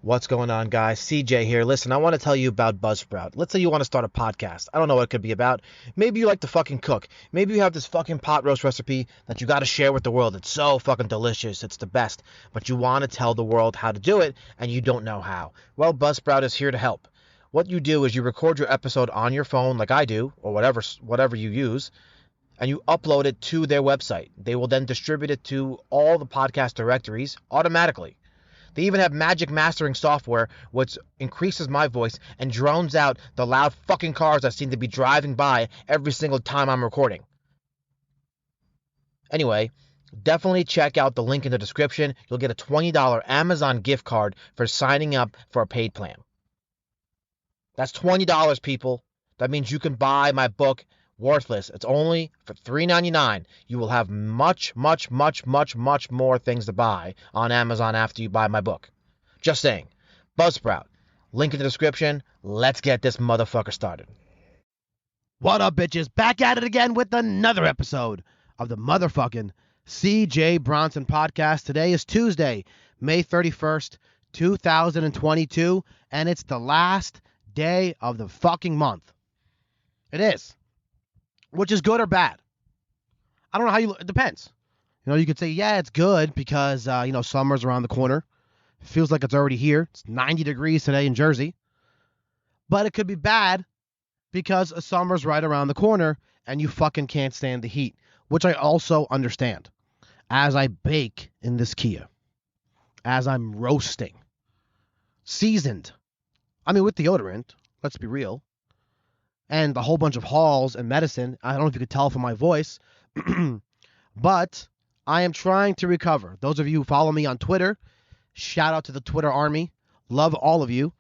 What's going on, guys? CJ here. Listen, I want to tell you about Buzzsprout. Let's say you want to start a podcast. I don't know what it could be about. Maybe you like to fucking cook. Maybe you have this fucking pot roast recipe that you got to share with the world. It's so fucking delicious. It's the best. But you want to tell the world how to do it, and you don't know how. Well, Buzzsprout is here to help. What you do is you record your episode on your phone like I do, or whatever you use, and you upload it to their website. They will then distribute it to all the podcast directories automatically. They even have magic mastering software which increases my voice and drones out the loud fucking cars that seem to be driving by every single time I'm recording. Anyway, definitely check out the link in the description. You'll get a $20 Amazon gift card for signing up for a paid plan. That's $20, people. That means you can buy my book, Worthless. It's only for $3.99. You will have much more things to buy on Amazon after you buy my book. Just saying. Buzzsprout. Link in the description. Let's get this motherfucker started. What up, bitches? Back at it again with another episode of the motherfucking CJ Bronson podcast. Today is Tuesday, May 31st, 2022, and it's the last day of the fucking month. It is. Which is good or bad. I don't know how it depends. You could say, yeah, it's good because, summer's around the corner. It feels like it's already here. It's 90 degrees today in Jersey. But it could be bad because summer's right around the corner and you fucking can't stand the heat, which I also understand. As I bake in this Kia, as I'm roasting, seasoned, with deodorant, let's be real, and a whole bunch of halls and medicine. I don't know if you could tell from my voice, but I am trying to recover. Those of you who follow me on Twitter, shout out to the Twitter army. Love all of you.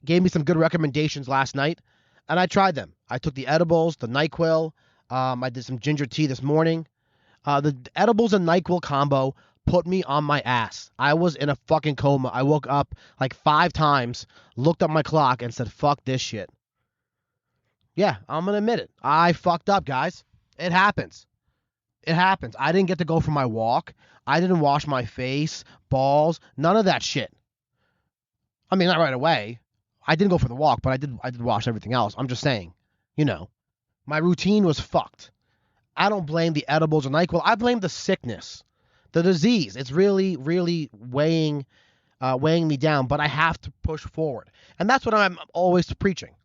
Gave me some good recommendations last night, and I tried them. I took the edibles, the NyQuil. I did some ginger tea this morning. The edibles and NyQuil combo put me on my ass. I was in a fucking coma. I woke up like 5 times, looked at my clock, and said, fuck this shit. Yeah, I'm going to admit it. I fucked up, guys. It happens. It happens. I didn't get to go for my walk. I didn't wash my face, balls, none of that shit. Not right away. I didn't go for the walk, but I did wash everything else. I'm just saying, my routine was fucked. I don't blame the edibles or NyQuil. I blame the sickness, the disease. It's really, really weighing me down, but I have to push forward. And that's what I'm always preaching.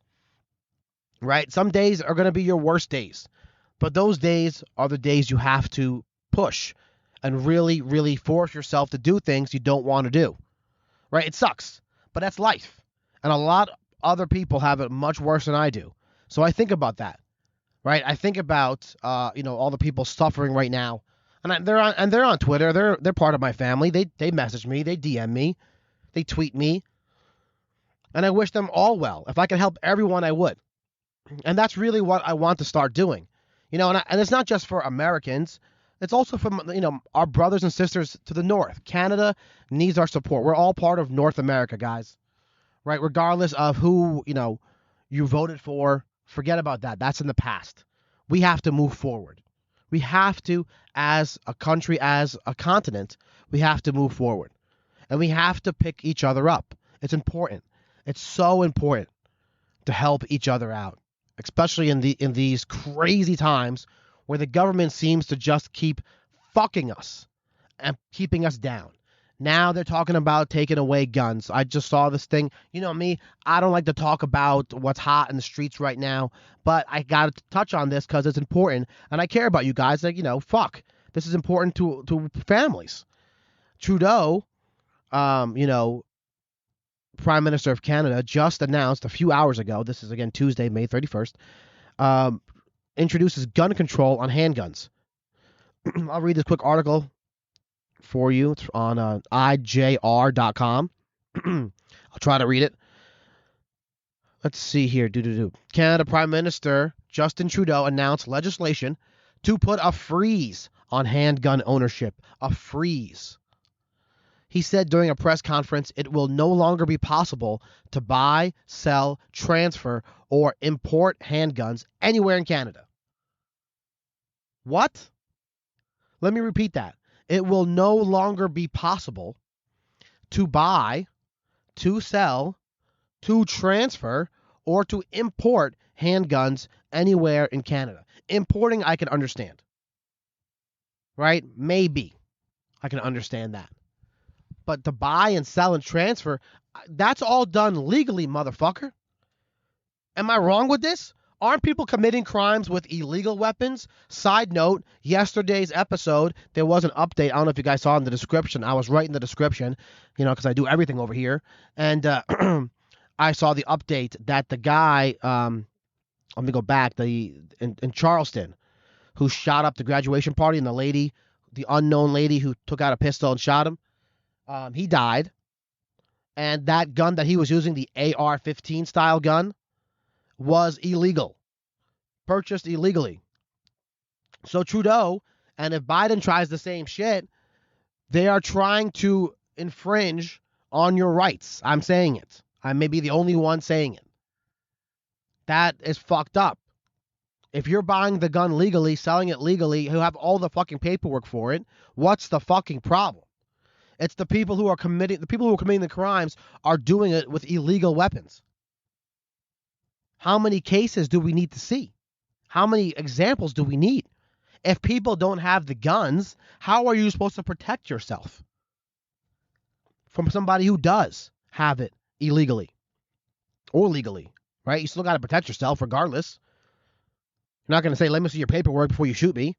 Right? Some days are going to be your worst days, but those days are the days you have to push and really, really force yourself to do things you don't want to do. Right? It sucks, but that's life. And a lot of other people have it much worse than I do. So I think about that. Right? I think about all the people suffering right now. And they're on Twitter. They're part of my family. They message me, they DM me, they tweet me. And I wish them all well. If I could help everyone, I would. And that's really what I want to start doing. And it's not just for Americans. It's also for, our brothers and sisters to the north. Canada needs our support. We're all part of North America, guys. Right? Regardless of who, you voted for, forget about that. That's in the past. We have to move forward. We have to, as a country, as a continent, we have to move forward. And we have to pick each other up. It's important. It's so important to help each other out. Especially in these crazy times where the government seems to just keep fucking us and keeping us down. Now they're talking about taking away guns. I just saw this thing. You know me, I don't like to talk about what's hot in the streets right now, but I got to touch on this because it's important, and I care about you guys. Fuck. This is important to families. Trudeau, Prime Minister of Canada, just announced a few hours ago, this is again Tuesday, May 31st, introduces gun control on handguns. I'll read this quick article for you. It's on IJR.com. I'll try to read it. Let's see here. Canada Prime Minister Justin Trudeau announced legislation to put a freeze on handgun ownership. A freeze. He said during a press conference it will no longer be possible to buy, sell, transfer, or import handguns anywhere in Canada. What? Let me repeat that. It will no longer be possible to buy, to sell, to transfer, or to import handguns anywhere in Canada. Importing, I can understand. Right? Maybe I can understand that. But to buy and sell and transfer, that's all done legally, motherfucker. Am I wrong with this? Aren't people committing crimes with illegal weapons? Side note, yesterday's episode, there was an update. I don't know if you guys saw in the description. I was right in the description, because I do everything over here. And I saw the update that the guy, let me go back, in Charleston, who shot up the graduation party, and the unknown lady who took out a pistol and shot him, he died. And that gun that he was using, the AR-15 style gun, was illegal, purchased illegally. So Trudeau, and if Biden tries the same shit, they are trying to infringe on your rights. I'm saying it. I may be the only one saying it. That is fucked up. If you're buying the gun legally, selling it legally, who have all the fucking paperwork for it, what's the fucking problem? It's the people who are committing the crimes are doing it with illegal weapons. How many cases do we need to see? How many examples do we need? If people don't have the guns, how are you supposed to protect yourself from somebody who does have it illegally or legally, right? You still got to protect yourself regardless. You're not going to say, let me see your paperwork before you shoot me.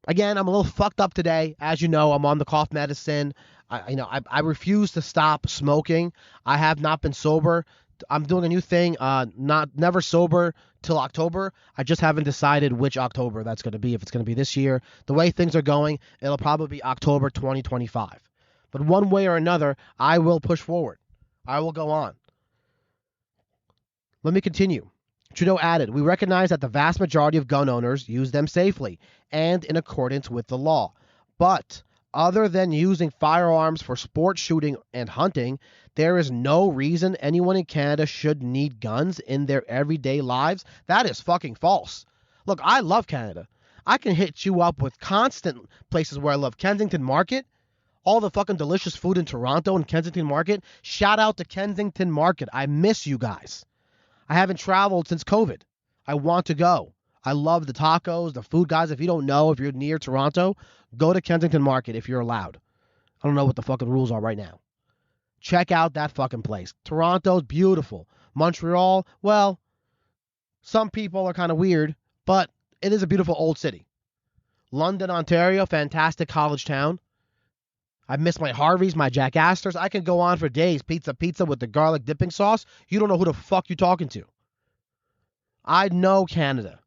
Again, I'm a little fucked up today. As you know, I'm on the cough medicine. I refuse to stop smoking. I have not been sober. I'm doing a new thing, never sober till October. I just haven't decided which October that's going to be, if it's going to be this year. The way things are going, it'll probably be October 2025. But one way or another, I will push forward. I will go on. Let me continue. Trudeau added, we recognize that the vast majority of gun owners use them safely and in accordance with the law. But other than using firearms for sport shooting and hunting, there is no reason anyone in Canada should need guns in their everyday lives. That is fucking false. Look, I love Canada. I can hit you up with constant places where I love. Kensington Market, all the fucking delicious food in Toronto and Kensington Market. Shout out to Kensington Market. I miss you guys. I haven't traveled since COVID. I want to go. I love the tacos, the food, guys. If you don't know, if you're near Toronto, go to Kensington Market if you're allowed. I don't know what the fucking rules are right now. Check out that fucking place. Toronto's beautiful. Montreal, well, some people are kind of weird, but it is a beautiful old city. London, Ontario, fantastic college town. I miss my Harveys, my Jack Astors. I can go on for days. Pizza with the garlic dipping sauce. You don't know who the fuck you're talking to. I know Canada,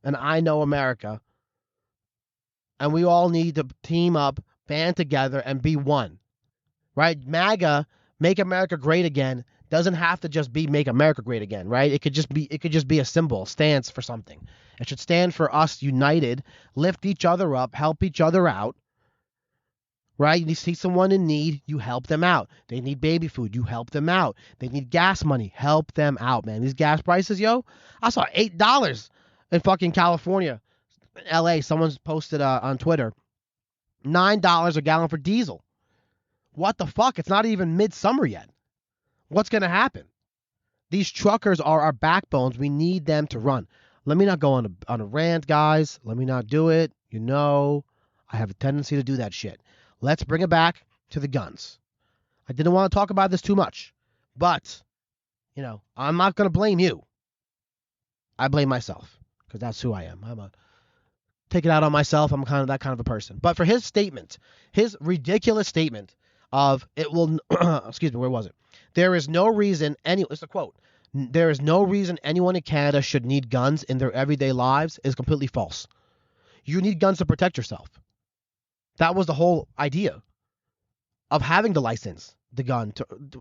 and I know America, and we all need to team up, band together, and be one. Right? MAGA, Make America Great Again, doesn't have to just be Make America Great Again, right? It could just be a symbol, stance for something. It should stand for us united, lift each other up, help each other out. Right? You see someone in need, you help them out. They need baby food, you help them out. They need gas money, help them out, man. These gas prices, yo, I saw $8 in fucking California, LA. Someone's posted on Twitter, $9 a gallon for diesel. What the fuck? It's not even midsummer yet. What's going to happen? These truckers are our backbones. We need them to run. Let me not go on a rant, guys. Let me not do it. I have a tendency to do that shit. Let's bring it back to the guns. I didn't want to talk about this too much, but, I'm not going to blame you. I blame myself because that's who I am. Take it out on myself. I'm kind of that kind of a person. But for his statement, his ridiculous statement of it will, excuse me, where was it? There is no reason it's a quote. There is no reason anyone in Canada should need guns in their everyday lives is completely false. You need guns to protect yourself. That was the whole idea of having the license, the gun.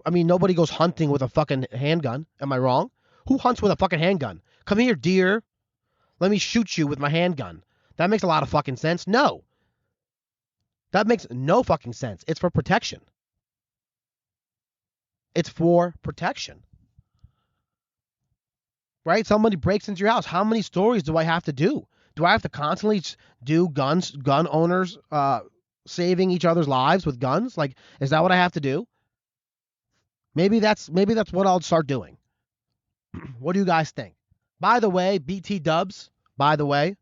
Nobody goes hunting with a fucking handgun. Am I wrong? Who hunts with a fucking handgun? Come here, deer. Let me shoot you with my handgun. That makes a lot of fucking sense. No. That makes no fucking sense. It's for protection. It's for protection. Right? Somebody breaks into your house. How many stories do I have to do? Do I have to constantly do gun owners saving each other's lives with guns? Like, is that what I have to do? Maybe that's what I'll start doing. What do you guys think? By the way, BT Dubs, by the way,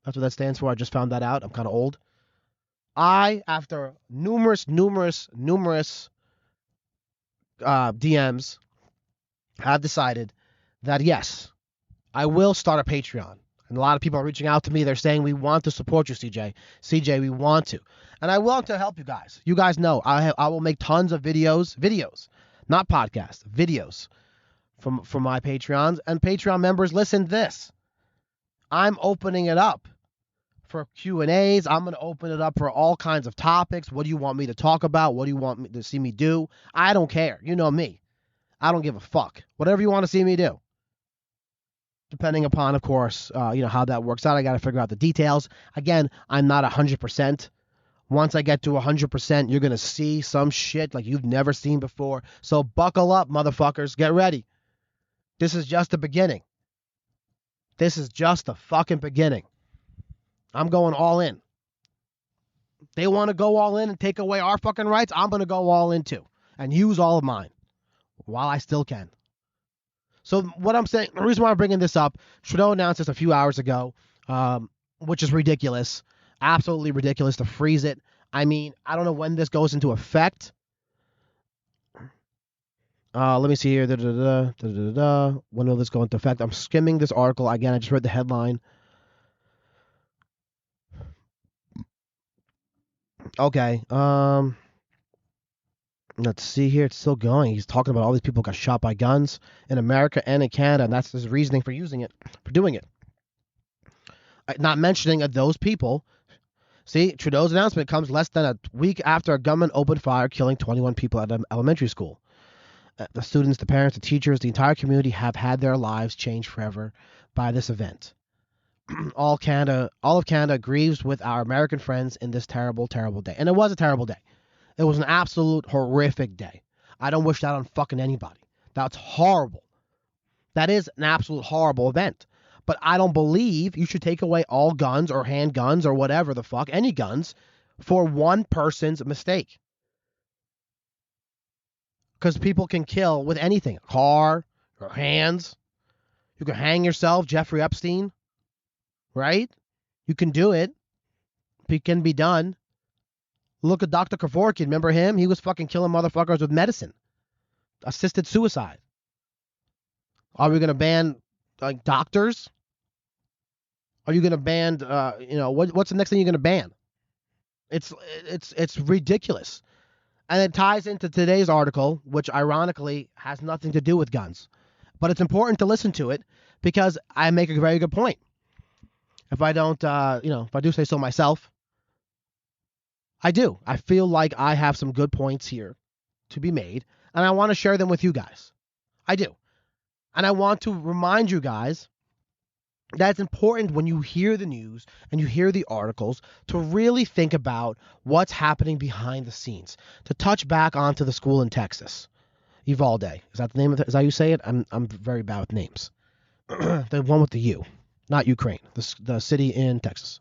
that's what that stands for. I just found that out. I'm kind of old. After numerous DMs, have decided that yes, I will start a Patreon. And a lot of people are reaching out to me. They're saying, we want to support you, CJ. CJ, we want to. And I want to help you guys. You guys know I will make tons of videos, not podcasts, videos from my Patreons. And Patreon members, listen to this. I'm opening it up for Q&As. I'm going to open it up for all kinds of topics. What do you want me to talk about? What do you want me to see me do? I don't care. You know me. I don't give a fuck. Whatever you want to see me do. Depending upon, of course, how that works out. I got to figure out the details. Again, I'm not 100%. Once I get to 100%, you're going to see some shit like you've never seen before. So buckle up, motherfuckers. Get ready. This is just the beginning. This is just the fucking beginning. I'm going all in. They want to go all in and take away our fucking rights. I'm going to go all in too and use all of mine while I still can. So what I'm saying, the reason why I'm bringing this up, Trudeau announced this a few hours ago, which is ridiculous, absolutely ridiculous to freeze it. I mean, I don't know when this goes into effect. Let me see here. When will this go into effect? I'm skimming this article. Again, I just read the headline. Okay. Let's see here. It's still going. He's talking about all these people got shot by guns in America and in Canada, and that's his reasoning for doing it. Not mentioning those people. See, Trudeau's announcement comes less than a week after a gunman opened fire, killing 21 people at an elementary school. The students, the parents, the teachers, the entire community have had their lives changed forever by this event. All of Canada grieves with our American friends in this terrible, terrible day. And it was a terrible day. It was an absolute horrific day. I don't wish that on fucking anybody. That's horrible. That is an absolute horrible event. But I don't believe you should take away all guns or handguns or whatever the fuck, any guns, for one person's mistake. Because people can kill with anything. A car, or hands. You can hang yourself, Jeffrey Epstein. Right? You can do it. It can be done. Look at Dr. Kevorkian. Remember him? He was fucking killing motherfuckers with medicine. Assisted suicide. Are we going to ban doctors? Are you going to ban, what's the next thing you're going to ban? It's ridiculous. And it ties into today's article, which ironically has nothing to do with guns. But it's important to listen to it because I make a very good point. If I don't, if I do say so myself, I do. I feel like I have some good points here to be made, and I want to share them with you guys. I do. And I want to remind you guys that it's important when you hear the news and you hear the articles to really think about what's happening behind the scenes. To touch back onto the school in Texas, Uvalde. Is that the name of it? Is that how you say it? I'm very bad with names. The one with the U, not Ukraine. The city in Texas.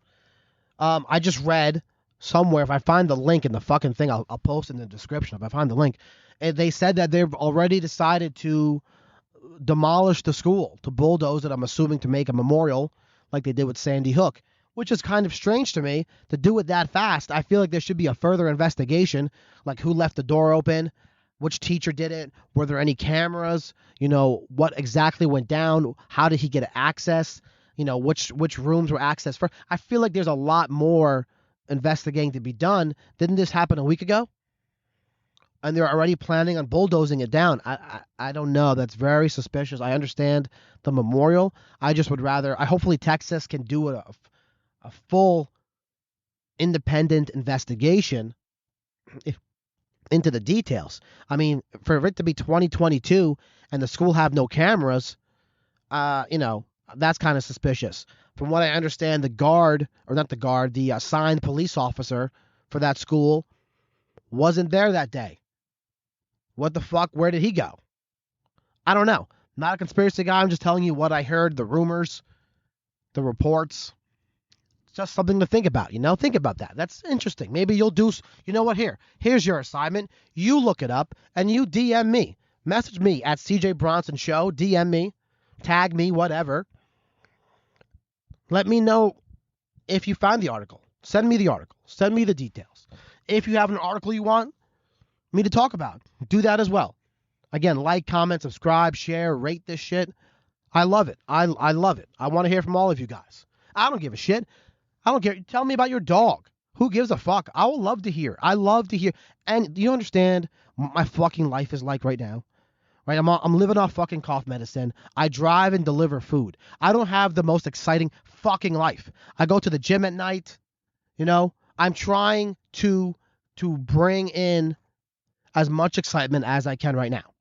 I just read somewhere. If I find the link in the fucking thing, I'll post in the description. If I find the link, and they said that they've already decided to demolish the school, to bulldoze it, I'm assuming to make a memorial like they did with Sandy Hook, which is kind of strange to me to do it that fast. I feel like there should be a further investigation, like who left the door open, which teacher did it, were there any cameras, what exactly went down, how did he get access, which rooms were accessed for. I feel like there's a lot more investigating to be done. Didn't this happen a week ago? And they're already planning on bulldozing it down. I don't know. That's very suspicious. I understand the memorial. I just would rather. Hopefully Texas can do a full independent investigation into the details. I mean, for it to be 2022 and the school have no cameras, that's kind of suspicious. From what I understand, the assigned police officer for that school wasn't there that day. What the fuck? Where did he go? I don't know. Not a conspiracy guy. I'm just telling you what I heard, the rumors, the reports. It's just something to think about, Think about that. That's interesting. Maybe you'll do, you know what? Here's your assignment. You look it up and you DM me. Message me at CJ Bronson Show. DM me. Tag me, whatever. Let me know if you found the article. Send me the article. Send me the details. If you have an article you want me to talk about, do that as well. Again, like, comment, subscribe, share, rate this shit. I love it. I love it. I want to hear from all of you guys. I don't give a shit. I don't care. Tell me about your dog. Who gives a fuck? I will love to hear. I love to hear. And do you understand what my fucking life is like right now? Right? I'm living off fucking cough medicine. I drive and deliver food. I don't have the most exciting fucking life. I go to the gym at night. You know, I'm trying to bring in as much excitement as I can right now.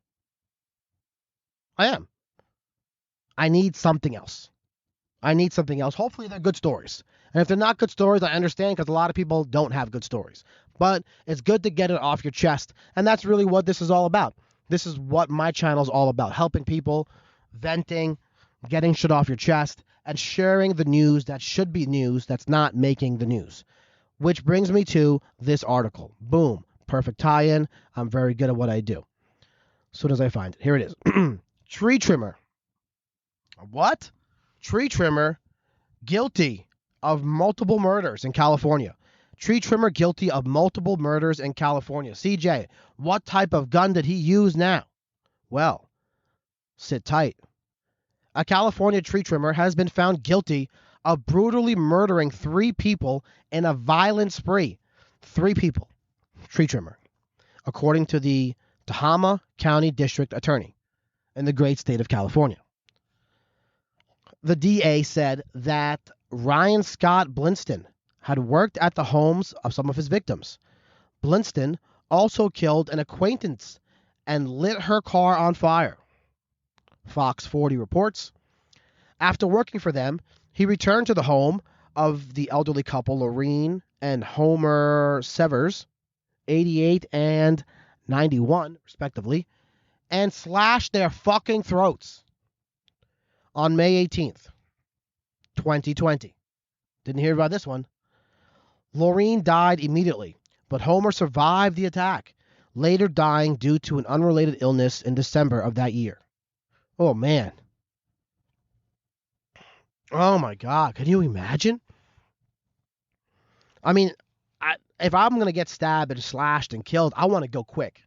I am. I need something else. Hopefully they're good stories. And if they're not good stories, I understand, because a lot of people don't have good stories. But it's good to get it off your chest. And that's really what this is all about. This is what my channel is all about. Helping people, venting, getting shit off your chest, and sharing the news that should be news that's not making the news. Which brings me to this article. Boom. Perfect tie-in. I'm very good at what I do. As soon as I find it. Here it is. Tree trimmer. What? Tree trimmer guilty of multiple murders in California. Tree trimmer guilty of multiple murders in California. CJ, what type of gun did he use now? Well, sit tight. A California tree trimmer has been found guilty of brutally murdering 3 people in a violent spree. 3 people. Tree trimmer. According to the Tehama County District Attorney in the great state of California. The DA said that Ryan Scott Blinston had worked at the homes of some of his victims. Blinston also killed an acquaintance and lit her car on fire. Fox 40 reports. After working for them, he returned to the home of the elderly couple, Lorene and Homer Severs, 88 and 91, respectively, and slashed their fucking throats on May 18th, 2020. Didn't hear about this one. Lorene died immediately, but Homer survived the attack, later dying due to an unrelated illness in December of that year. Oh, man. Oh, my God. Can you imagine? I mean, if I'm going to get stabbed and slashed and killed, I want to go quick.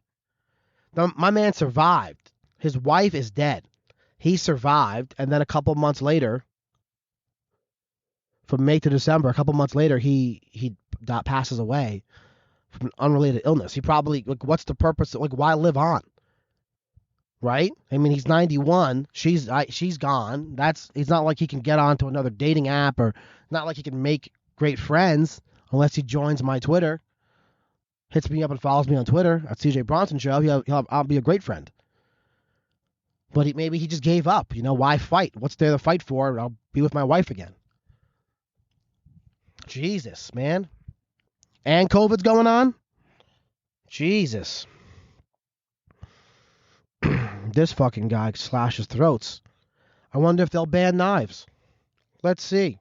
My man survived. His wife is dead. He survived, and then a couple months later, from May to December, a couple months later, he passes away from an unrelated illness. He probably, like, what's the purpose? Like, why live on? Right? I mean, he's 91. She's gone. It's not like he can get onto another dating app, or not like he can make great friends unless he joins my Twitter, hits me up and follows me on Twitter at CJ Bronson Show. I'll be a great friend. But maybe he just gave up. You know, why fight? What's there to fight for? I'll be with my wife again. Jesus, man. And COVID's going on? Jesus. This fucking guy slashes throats. I wonder if they'll ban knives. Let's see.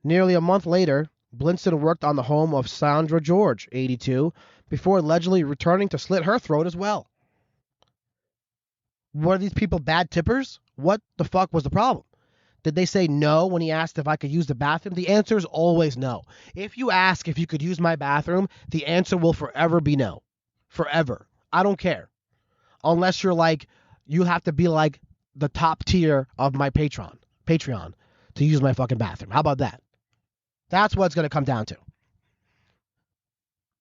Nearly a month later, Blinston worked on the home of Sandra George, 82, before allegedly returning to slit her throat as well. Were these people bad tippers? What the fuck was the problem? Did they say no when he asked if I could use the bathroom? The answer is always no. If you ask if you could use my bathroom, the answer will forever be no. Forever. I don't care. Unless you're like, you have to be like the top tier of my Patreon to use my fucking bathroom. How about that? That's what it's going to come down to.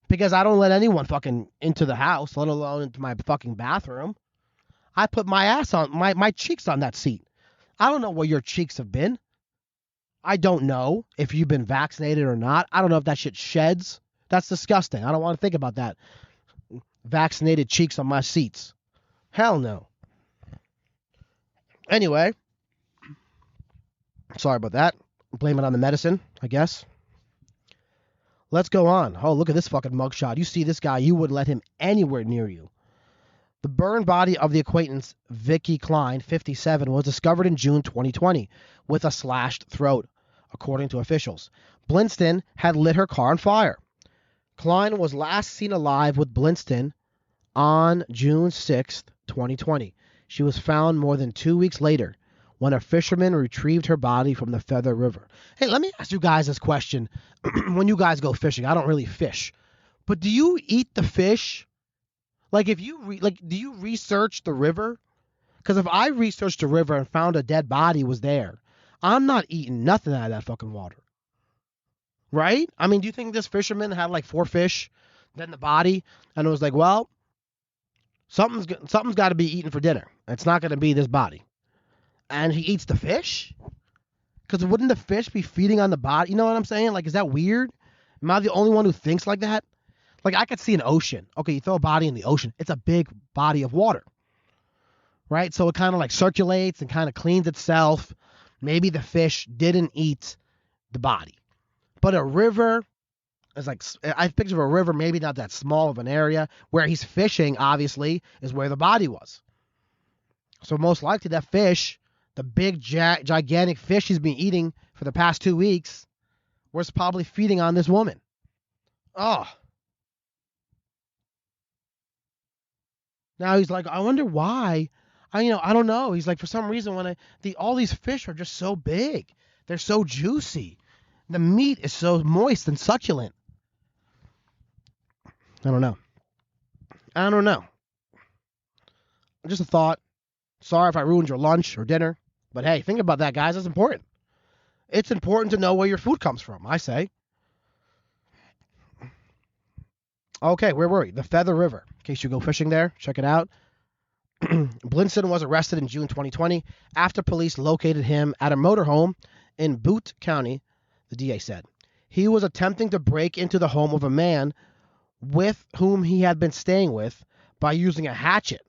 Because I don't let anyone fucking into the house, let alone into my fucking bathroom. I put my ass on, my cheeks on that seat. I don't know where your cheeks have been. I don't know if you've been vaccinated or not. I don't know if that shit sheds. That's disgusting. I don't want to think about that. Vaccinated cheeks on my seats. Hell no. Anyway. Sorry about that. Blame it on the medicine, I guess. Let's go on. Oh, look at this fucking mugshot. You see this guy, you wouldn't let him anywhere near you. The burned body of the acquaintance, Vicky Klein, 57, was discovered in June 2020 with a slashed throat, according to officials. Blinston had lit her car on fire. Klein was last seen alive with Blinston on June 6, 2020. She was found more than 2 weeks later when a fisherman retrieved her body from the Feather River. Hey, let me ask you guys this question. When you guys go fishing, I don't really fish, but do you eat the fish? Like, if you do you research the river? Because if I researched the river and found a dead body was there, I'm not eating nothing out of that fucking water. Right? I mean, do you think this fisherman had like 4 fish, then the body, and it was like, well, something's got to be eaten for dinner. It's not going to be this body. And he eats the fish? Because wouldn't the fish be feeding on the body? You know what I'm saying? Like, is that weird? Am I the only one who thinks like that? Like, I could see an ocean. Okay, you throw a body in the ocean. It's a big body of water. Right? So it kind of like circulates and kind of cleans itself. Maybe the fish didn't eat the body. But a river is like, I picture a river, maybe not that small of an area. Where he's fishing, obviously, is where the body was. So most likely that fish, the big, gigantic fish he's been eating for the past 2 weeks, was probably feeding on this woman. Oh. Now he's like, I wonder why. I don't know. He's like, for some reason, all these fish are just so big. They're so juicy. The meat is so moist and succulent. I don't know. Just a thought. Sorry if I ruined your lunch or dinner. But hey, think about that, guys. It's important. It's important to know where your food comes from, I say. Okay, where were we? The Feather River. In case you go fishing there, check it out. Bronson was arrested in June 2020 after police located him at a motorhome in Butte County, the DA said. He was attempting to break into the home of a man with whom he had been staying with by using a hatchet.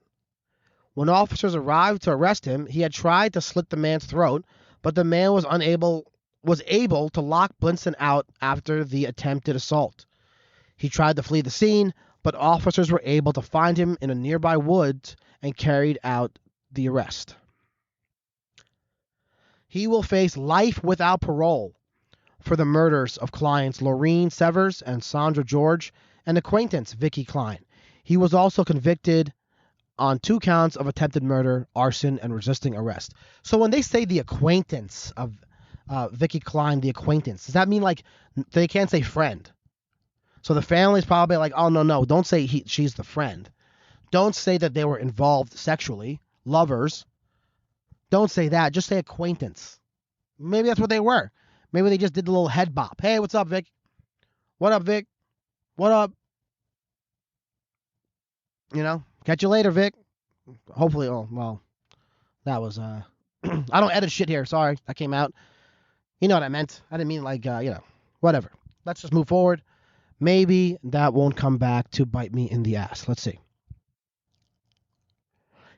When officers arrived to arrest him, he had tried to slit the man's throat, but the man was able to lock Bronson out after the attempted assault. He tried to flee the scene, but officers were able to find him in a nearby woods and carried out the arrest. He will face life without parole for the murders of clients Laureen Severs and Sandra George and acquaintance Vicky Klein. He was also convicted on 2 counts of attempted murder, arson, and resisting arrest. So when they say the acquaintance of Vicky Klein, the acquaintance, does that mean like they can't say friend? So the family's probably like, oh, no, don't say she's the friend. Don't say that they were involved sexually, lovers. Don't say that. Just say acquaintance. Maybe that's what they were. Maybe they just did the little head bop. Hey, what's up, Vic? What up, Vic? What up? Catch you later, Vic. Hopefully, that was, I don't edit shit here. Sorry, that came out. You know what I meant. I didn't mean like, whatever. Let's just move forward. Maybe that won't come back to bite me in the ass. Let's see.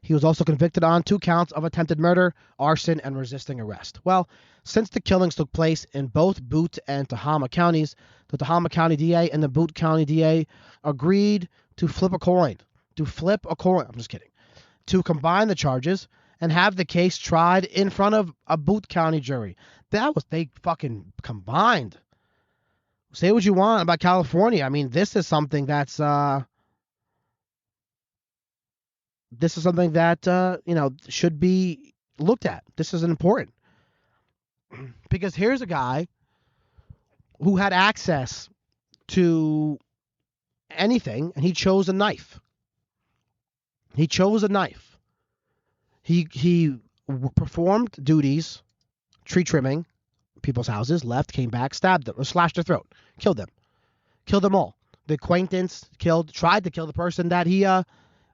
He was also convicted on 2 counts of attempted murder, arson, and resisting arrest. Well, since the killings took place in both Butte and Tehama counties, the Tehama County DA and the Butte County DA agreed to flip a coin. I'm just kidding. To combine the charges and have the case tried in front of a Butte County jury. They fucking combined. Say what you want about California. I mean, this is something that should be looked at. This is important. Because here's a guy who had access to anything, and he chose a knife. He performed duties, tree trimming, people's houses, left, came back, stabbed them, or slashed their throat, killed them all. The acquaintance tried to kill the person that he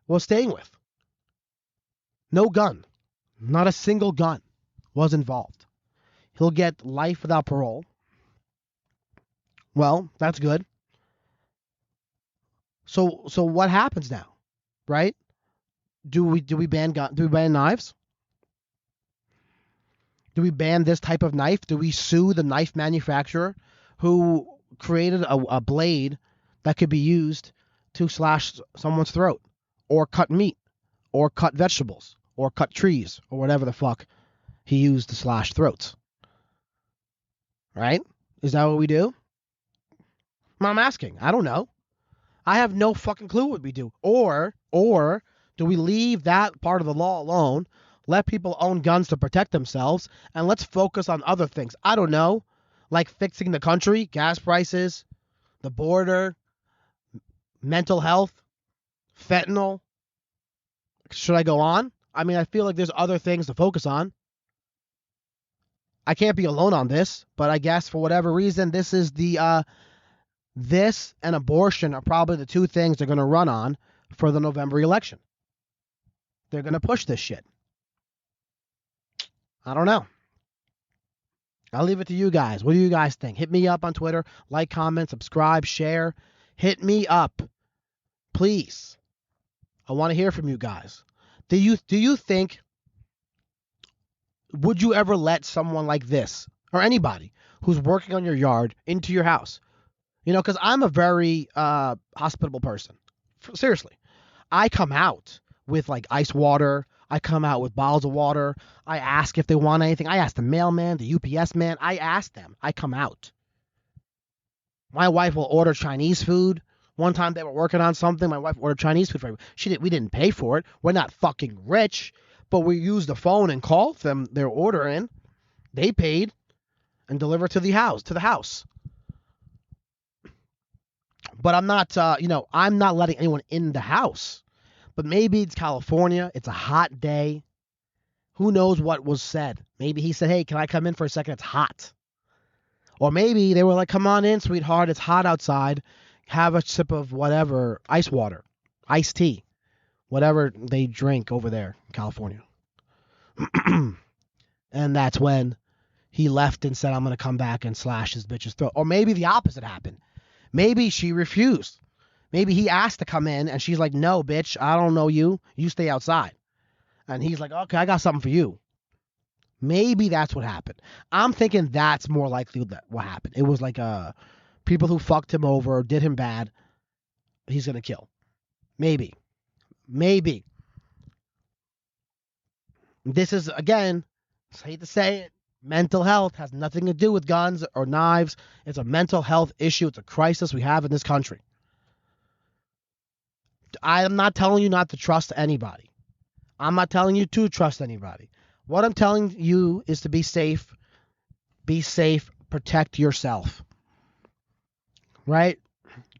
was staying with. No gun, not a single gun was involved. He'll get life without parole. Well, that's good. So what happens now, right? Do we ban knives? Do we ban this type of knife? Do we sue the knife manufacturer who created a blade that could be used to slash someone's throat, or cut meat, or cut vegetables, or cut trees, or whatever the fuck he used to slash throats? Right? Is that what we do? I'm asking. I don't know. I have no fucking clue what we do. Or Do we leave that part of the law alone, let people own guns to protect themselves, and let's focus on other things? I don't know, like fixing the country, gas prices, the border, mental health, fentanyl. Should I go on? I mean, I feel like there's other things to focus on. I can't be alone on this, but I guess for whatever reason, this is this and abortion are probably the two things they're going to run on for the November election. They're going to push this shit. I don't know. I'll leave it to you guys. What do you guys think? Hit me up on Twitter. Like, comment, subscribe, share. Hit me up. Please. I want to hear from you guys. Do you think, would you ever let someone like this, or anybody who's working on your yard, into your house? You know, because I'm a very hospitable person. Seriously. I come out with like ice water. I come out with bottles of water. I ask if they want anything. I ask the mailman, the UPS man. I ask them. I come out. My wife will order Chinese food. One time they were working on something. My wife ordered Chinese food for me. We didn't pay for it. We're not fucking rich, but we used the phone and called them their order in. They paid and delivered to the house. But I'm not, I'm not letting anyone in the house. But maybe it's California. It's a hot day. Who knows what was said? Maybe he said, hey, can I come in for a second? It's hot. Or maybe they were like, come on in, sweetheart. It's hot outside. Have a sip of whatever, ice water, iced tea, whatever they drink over there in California. And that's when he left and said, I'm going to come back and slash his bitch's throat. Or maybe the opposite happened. Maybe she refused. Maybe he asked to come in, and she's like, no, bitch, I don't know you. You stay outside. And he's like, okay, I got something for you. Maybe that's what happened. I'm thinking that's more likely what happened. It was like people who fucked him over, did him bad, he's going to kill. Maybe. This is, again, I hate to say it, mental health has nothing to do with guns or knives. It's a mental health issue. It's a crisis we have in this country. I am not telling you not to trust anybody. I'm not telling you to trust anybody. What I'm telling you is to be safe. Be safe. Protect yourself. Right?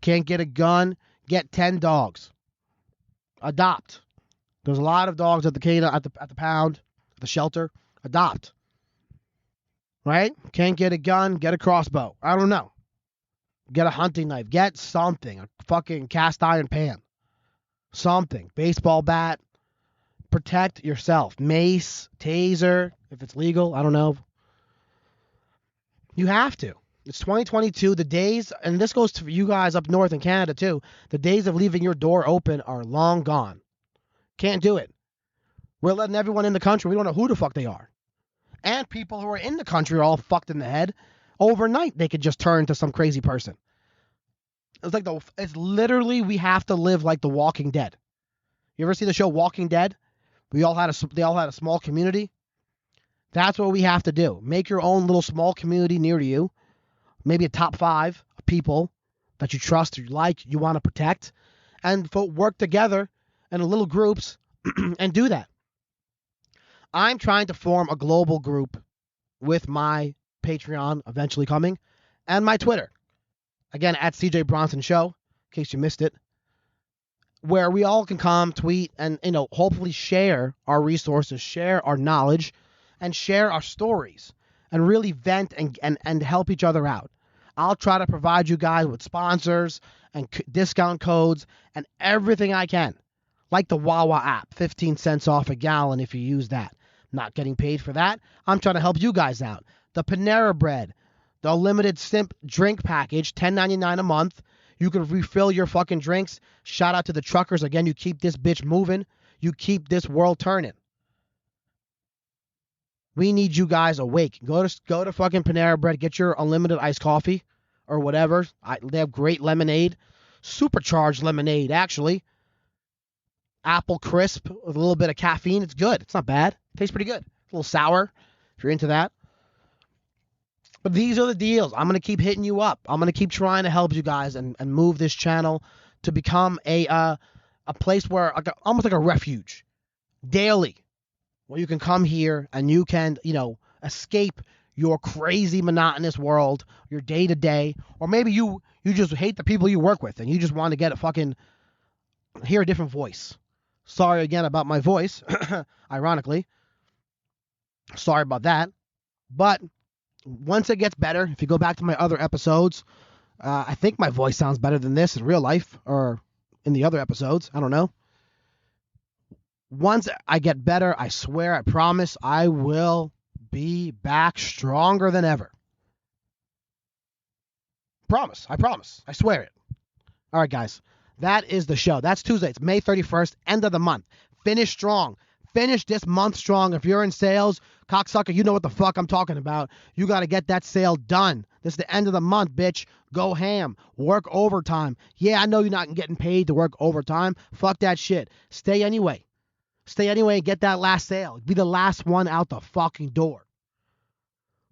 Can't get a gun. Get 10 dogs. Adopt. There's a lot of dogs at the pound, at the shelter. Adopt. Right? Can't get a gun. Get a crossbow. I don't know. Get a hunting knife. Get something. A fucking cast iron pan. Something. Baseball bat. Protect yourself. Mace, taser, if it's legal, I don't know. You have to. It's 2022. The days, and this goes to you guys up north in Canada too, the days of leaving your door open are long gone. Can't do it. We're letting everyone in the country. We don't know who the fuck they are. And people who are in the country are all fucked in the head. Overnight, they could just turn to some crazy person. It's literally, we have to live like The Walking Dead. You ever see the show Walking Dead? They all had a small community. That's what we have to do. Make your own little small community near to you. Maybe a top 5 of people that you trust, or you like, you want to protect, and work together in little groups and do that. I'm trying to form a global group with my Patreon eventually coming and my Twitter. Again, at CJ Bronson Show, in case you missed it. Where we all can come, tweet, and hopefully share our resources, share our knowledge, and share our stories, and really vent and help each other out. I'll try to provide you guys with sponsors and discount codes and everything I can, like the Wawa app, 15 cents off a gallon if you use that. Not getting paid for that. I'm trying to help you guys out. The Panera Bread, the limited simp drink package, $10.99 a month. You can refill your fucking drinks. Shout out to the truckers. Again, you keep this bitch moving. You keep this world turning. We need you guys awake. Go to fucking Panera Bread. Get your unlimited iced coffee or whatever. They have great lemonade. Supercharged lemonade, actually. Apple crisp with a little bit of caffeine. It's good. It's not bad. Tastes pretty good. A little sour if you're into that. But these are the deals. I'm going to keep hitting you up. I'm going to keep trying to help you guys and move this channel to become a a place where, like almost like a refuge, daily, where you can come here and you can, escape your crazy monotonous world, your day to day, or maybe you just hate the people you work with and you just want to hear a different voice. Sorry again about my voice, ironically. Sorry about that. But once it gets better, if you go back to my other episodes, I think my voice sounds better than this in real life or in the other episodes. I don't know. Once I get better, I swear, I promise, I will be back stronger than ever. Promise. I promise. I swear it. All right, guys. That is the show. That's Tuesday. It's May 31st, end of the month. Finish strong. Finish this month strong. If you're in sales, cocksucker, you know what the fuck I'm talking about. You got to get that sale done. This is the end of the month, bitch. Go ham. Work overtime. Yeah, I know you're not getting paid to work overtime. Fuck that shit. Stay anyway. Stay anyway and get that last sale. Be the last one out the fucking door.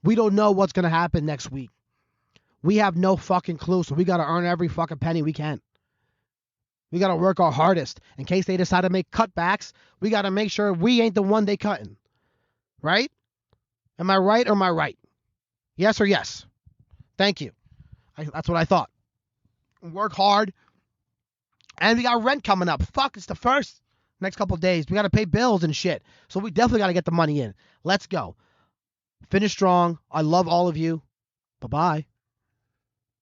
We don't know what's going to happen next week. We have no fucking clue, so we got to earn every fucking penny we can. We got to work our hardest. In case they decide to make cutbacks, we got to make sure we ain't the one they cutting. Right? Am I right or am I right? Yes or yes? Thank you. That's what I thought. Work hard. And we got rent coming up. Fuck, it's the first. Next couple of days. We got to pay bills and shit. So we definitely got to get the money in. Let's go. Finish strong. I love all of you. Bye-bye.